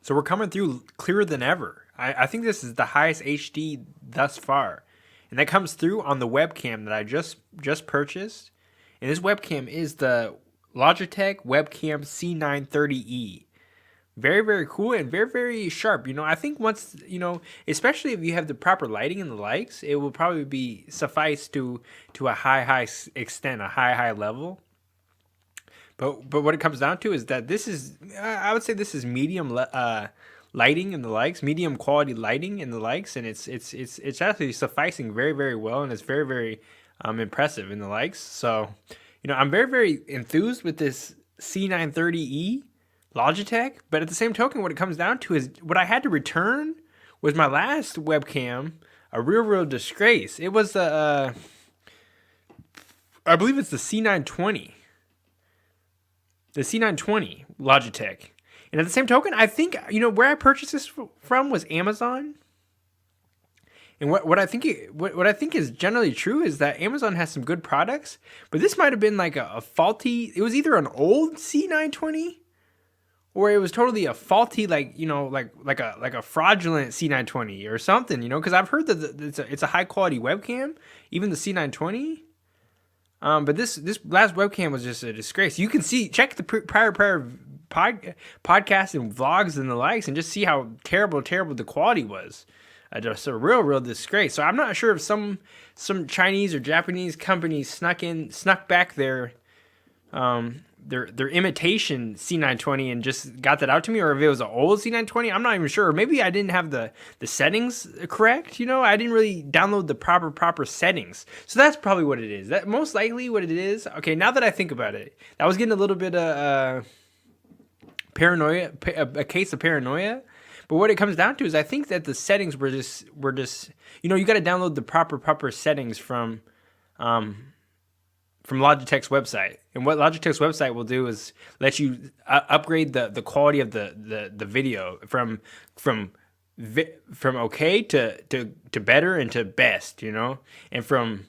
So we're coming through clearer than ever. I think this is the highest HD thus far. And that comes through on the webcam that I just purchased. And this webcam is the Logitech Webcam C930e. Very, very cool and very, very sharp. I think once, especially if you have the proper lighting and the likes, it will probably be suffice to a high extent, a high level. But what it comes down to is that this is, I would say this is medium lighting and the likes, medium quality lighting and the likes, and it's actually sufficing very, very well, and it's very, very impressive in the likes. So I'm very, very enthused with this C930e Logitech, but at the same token, what it comes down to is what I had to return was my last webcam, a real disgrace. It was the I believe it's the C920. The C920 Logitech. And at the same token, I think, where I purchased this from was Amazon. And what I think what I think is generally true is that Amazon has some good products, but this might have been like a faulty. It was either an old C920 or it was totally a faulty, like a fraudulent C920 or something. Because I've heard that it's a high quality webcam, even the C920. But this last webcam was just a disgrace. You can check the prior podcasts and vlogs and the likes, and just see how terrible the quality was. Just a real disgrace. So I'm not sure if some Chinese or Japanese companies snuck back their imitation C920 and just got that out to me, or if it was an old C920. I'm not even sure. Or maybe I didn't have the settings correct. I didn't really download the proper settings. So that's probably what it is. That most likely what it is. Okay, now that I think about it, I was getting a little bit of paranoia, a case of paranoia. But what it comes down to is I think that the settings were just you got to download the proper settings from Logitech's website. And what Logitech's website will do is let you upgrade the quality of the video from okay to better and to best, and from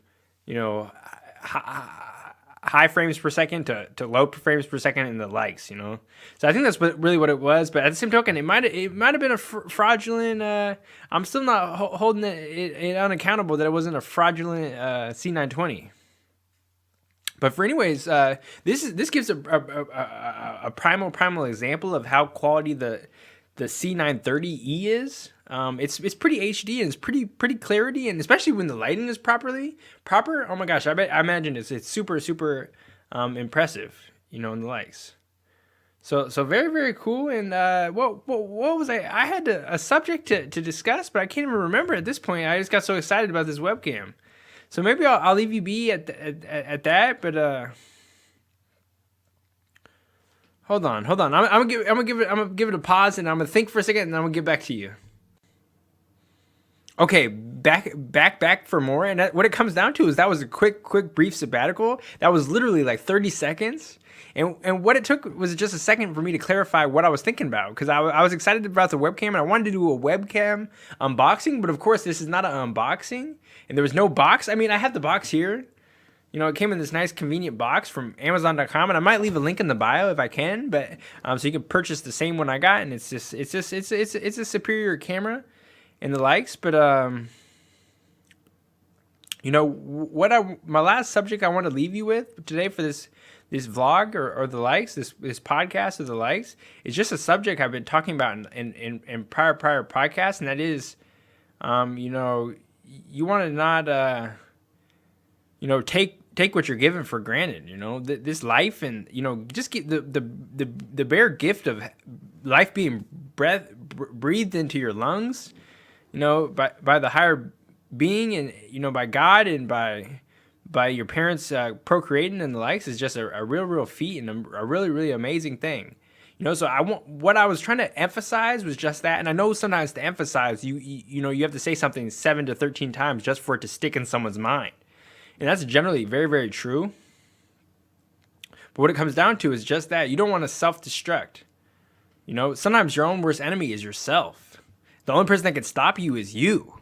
high frames per second to low frames per second in the likes, So I think that's really what it was. But at the same token, it might have been a fraudulent. I'm still not holding it unaccountable that it wasn't a fraudulent C920. But for anyways, this gives a primal example of how quality the C930e is. It's pretty HD and it's pretty clarity, and especially when the lighting is proper. Oh my gosh, I imagine it's super impressive, in the likes. So very, very cool. And what was I had a subject to discuss, but I can't even remember at this point. I just got so excited about this webcam. So maybe I'll leave you be at that. But hold on. I'm gonna give it a pause, and I'm gonna think for a second, and I'm gonna get back to you. Okay, back for more. And what it comes down to is that was a quick brief sabbatical. That was literally like 30 seconds. And what it took was just a second for me to clarify what I was thinking about, because I was excited about the webcam and I wanted to do a webcam unboxing, but of course this is not an unboxing, and there was no box. I mean, I have the box here. It came in this nice convenient box from Amazon.com, and I might leave a link in the bio if I can, but so you can purchase the same one I got, and it's a superior camera and the likes. But my last subject I want to leave you with today for this vlog or the likes, this podcast or the likes, is just a subject I've been talking about in prior podcasts, and that is, you want to not, take what you're given for granted. This life, and just get the bare gift of life being breathed into your lungs, by the higher being, and by God, and by your parents procreating and the likes, is just a real feat and a really amazing thing. So what I was trying to emphasize was just that. And I know sometimes to emphasize, you have to say something 7 to 13 times just for it to stick in someone's mind. And that's generally very, very true. But what it comes down to is just that. You don't want to self-destruct. Sometimes your own worst enemy is yourself. The only person that can stop you is you.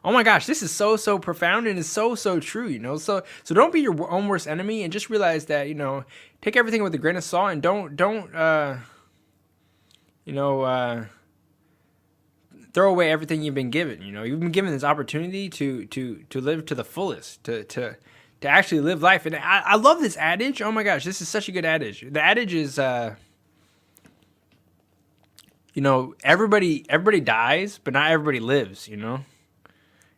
Oh my gosh, this is so profound, and it's so true, So don't be your own worst enemy, and just realize that, take everything with a grain of salt, and don't throw away everything you've been given. You know, you've been given this opportunity to live to the fullest, to actually live life. And I love this adage. Oh my gosh, this is such a good adage. The adage is, you know, everybody dies, but not everybody lives. You know.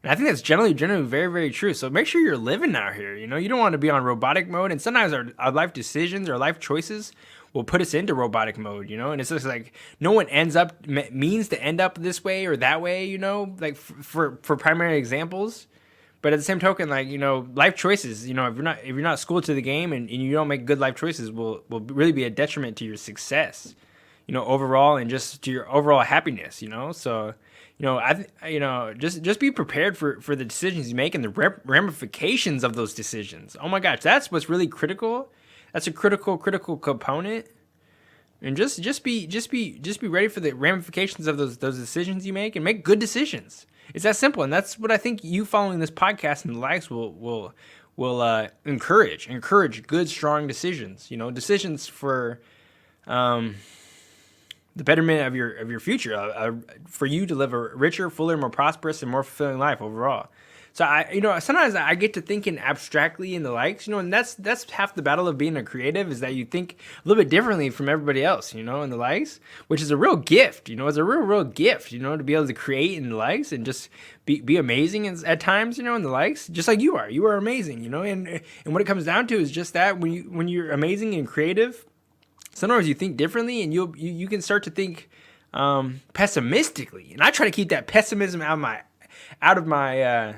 And I think that's generally very, very true. So make sure you're living out here. You know, you don't want to be on robotic mode. And sometimes our life decisions, our life choices will put us into robotic mode, you know? And it's just like no one means to end up this way or that way, you know, like for primary examples. But at the same token, like, you know, life choices, you know, if you're not schooled to the game and you don't make good life choices will really be a detriment to your success, you know, overall, and just to your overall happiness, you know? So, you know, just be prepared for the decisions you make and the ramifications of those decisions. Oh my gosh, that's what's really critical. That's a critical component. And just be ready for the ramifications of those decisions you make, and make good decisions. It's that simple, and that's what I think you following this podcast and the likes will encourage good, strong decisions. You know, decisions for the betterment of your future, for you to live a richer, fuller, more prosperous, and more fulfilling life overall. So sometimes I get to thinking abstractly in the likes, you know, and that's half the battle of being a creative, is that you think a little bit differently from everybody else, you know, in the likes, which is a real gift, you know. It's a real gift, you know, to be able to create in the likes and just be amazing at times, you know, in the likes, just like you are amazing, you know, and what it comes down to is just that when you're amazing and creative, sometimes you think differently, and you can start to think pessimistically. And I try to keep that pessimism out of my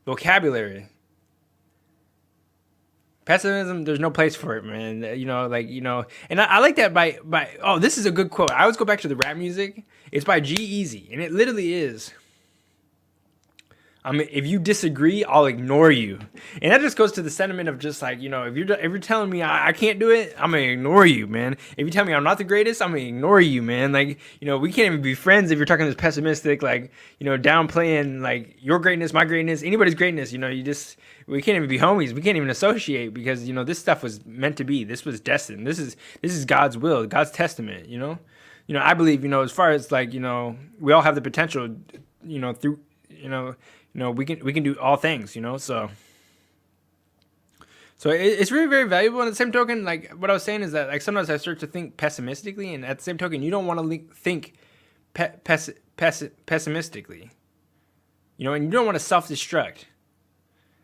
vocabulary. Pessimism, there's no place for it, man. You know, like, you know, and I like that by oh, this is a good quote. I always go back to the rap music. It's by G-Eazy, and it literally is, if you disagree, I'll ignore you. And that just goes to the sentiment of just like, you know, if you're telling me I can't do it, I'm going to ignore you, man. If you tell me I'm not the greatest, I'm going to ignore you, man. Like, you know, we can't even be friends if you're talking this pessimistic, like, you know, downplaying like your greatness, my greatness, anybody's greatness. You know, we can't even be homies. We can't even associate, because, you know, this stuff was meant to be. This was destined. This is God's will, God's testament, you know. You know, I believe, you know, as far as like, you know, we all have the potential, you know, through, you know, we can do all things, you know. So it's really very valuable. And at the same token, like what I was saying is that like sometimes I start to think pessimistically, and at the same token, you don't want to think pessimistically, you know, and you don't want to self-destruct.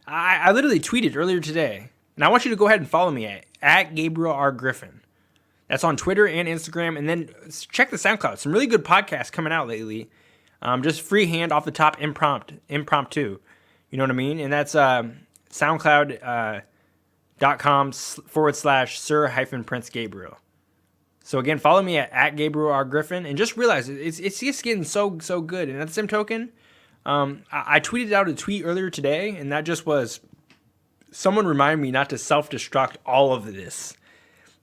I literally tweeted earlier today, and I want you to go ahead and follow me at Gabriel R. Griffin. That's on Twitter and Instagram, and then check the SoundCloud. Some really good podcasts coming out lately. Just freehand off the top, impromptu. You know what I mean? And that's soundcloud.com/Sir-Prince Gabriel. So again, follow me at Gabriel R. Griffin, and just realize it's just getting so good. And at the same token, I tweeted out a tweet earlier today, and that just was, someone remind me not to self-destruct all of this.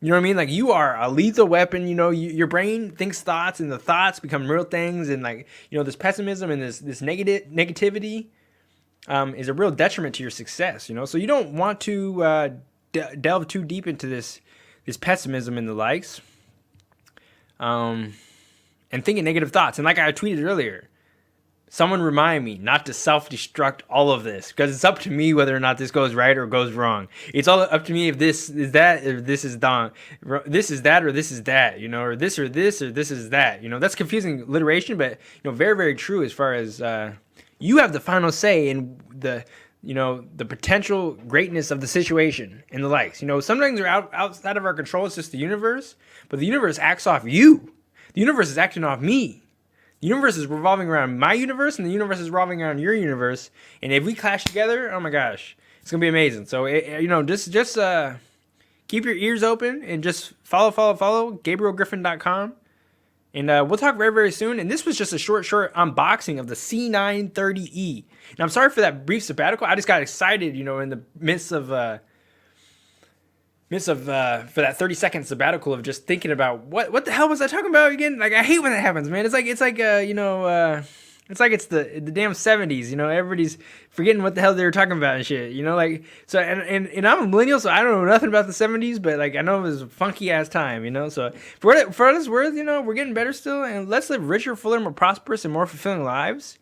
You know what I mean? Like, you are a lethal weapon. You know, your brain thinks thoughts, and the thoughts become real things. And like, you know, this pessimism and this negativity is a real detriment to your success. You know, so you don't want to delve too deep into this pessimism and the likes, and thinking negative thoughts. And like I tweeted earlier, someone remind me not to self-destruct all of this, because it's up to me whether or not this goes right or goes wrong. It's all up to me if this is that, or this is that, this is that, or this is that, you know, or this or this is that. You know, that's confusing alliteration, but, you know, very, very true as far as you have the final say in the potential greatness of the situation and the likes. You know, some things are outside of our control. It's just the universe, but the universe acts off you. The universe is acting off me. The universe is revolving around my universe, and the universe is revolving around your universe. And if we clash together, oh my gosh, it's gonna be amazing. So you know, just keep your ears open and just follow GabrielGriffin.com, and we'll talk very, very soon. And this was just a short unboxing of the C930e. And I'm sorry for that brief sabbatical. I just got excited, you know, in the midst of for that 30-second sabbatical of just thinking about what the hell was I talking about again? Like, I hate when that happens, man. It's like It's like it's the damn 70s, you know. Everybody's forgetting what the hell they were talking about and shit, you know. Like so, and I'm a millennial, so I don't know nothing about the 70s, but like I know it was a funky ass time, you know. So for what it's worth, you know, we're getting better still, and let's live richer, fuller, more prosperous, and more fulfilling lives.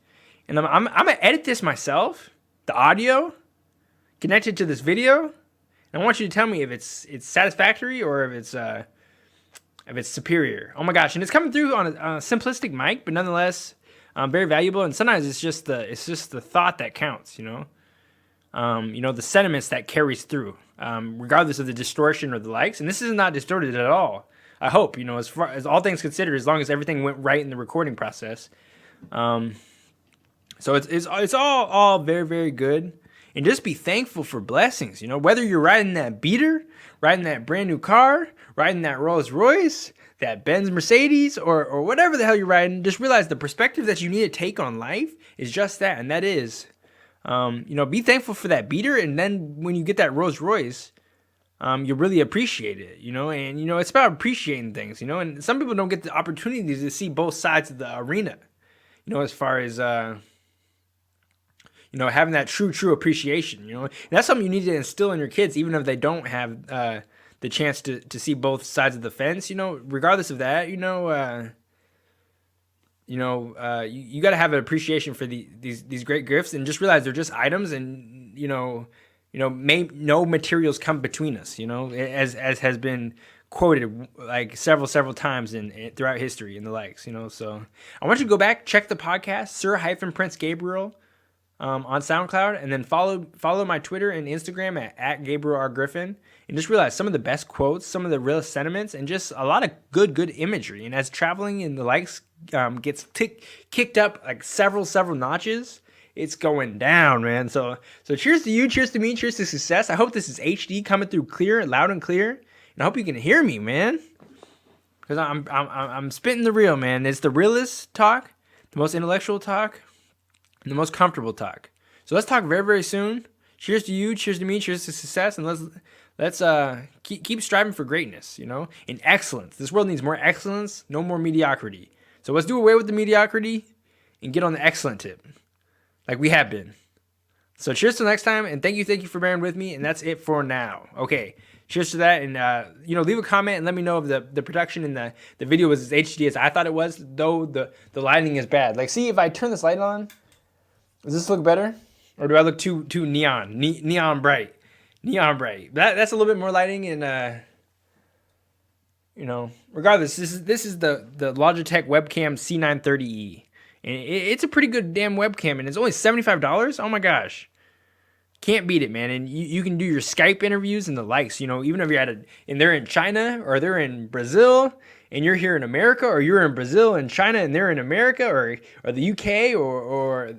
And I'm gonna edit this myself, the audio connected to this video. And I want you to tell me if it's satisfactory or if it's superior. Oh my gosh, and it's coming through on a simplistic mic, but nonetheless, very valuable. And sometimes it's just the thought that counts, you know. You know, the sentiments that carries through, regardless of the distortion or the likes. And this is not distorted at all. I hope, you know, as far as all things considered, as long as everything went right in the recording process. So it's all very, very good. And just be thankful for blessings, you know, whether you're riding that beater, riding that brand new car, riding that Rolls Royce, that Benz Mercedes, or whatever the hell you're riding, just realize the perspective that you need to take on life is just that. And that is, you know, be thankful for that beater. And then when you get that Rolls Royce, you really appreciate it, you know, and, you know, it's about appreciating things, you know, and some people don't get the opportunities to see both sides of the arena, you know, as far as, you know, having that true appreciation, you know, and that's something you need to instill in your kids, even if they don't have the chance to see both sides of the fence, you know, regardless of that, you got to have an appreciation for these great gifts, and just realize they're just items, and no materials come between us, you know, as has been quoted like several times in throughout history and the likes, you know. So I want you to go back, check the podcast, Sir-Prince Gabriel, on SoundCloud, and then follow my Twitter and Instagram at Gabriel R. Griffin, and just realize some of the best quotes, some of the real sentiments, and just a lot of good imagery. And as traveling and the likes gets kicked up like several notches, it's going down, man. So cheers to you, cheers to me, cheers to success. I hope this is HD coming through clear, loud and clear, and I hope you can hear me, man, because I'm spitting the real, man. It's the realest talk, the most intellectual talk, the most comfortable talk. So let's talk very, very soon. Cheers to you, cheers to me, cheers to success, and let's keep striving for greatness, you know, and excellence. This world needs more excellence, no more mediocrity. So let's do away with the mediocrity and get on the excellent tip, like we have been. So cheers till next time, and thank you for bearing with me, and that's it for now. Okay, cheers to that, and leave a comment and let me know if the production in the video was as HD as I thought it was, though the lighting is bad. Like, see, if I turn this light on, does this look better? Or do I look too neon bright? Neon bright. That's a little bit more lighting, and regardless, this is the Logitech webcam C930e. And it's a pretty good damn webcam, and it's only $75. Oh my gosh. Can't beat it, man. And you can do your Skype interviews and the likes, you know, even if you're and they're in China or they're in Brazil and you're here in America, or you're in Brazil and China and they're in America, or the UK, or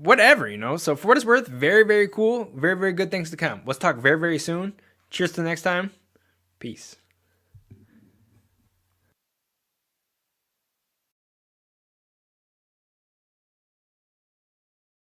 whatever, you know. So for what it's worth, very, very cool, very, very good things to come. Let's talk very, very soon. Cheers to the next time. Peace.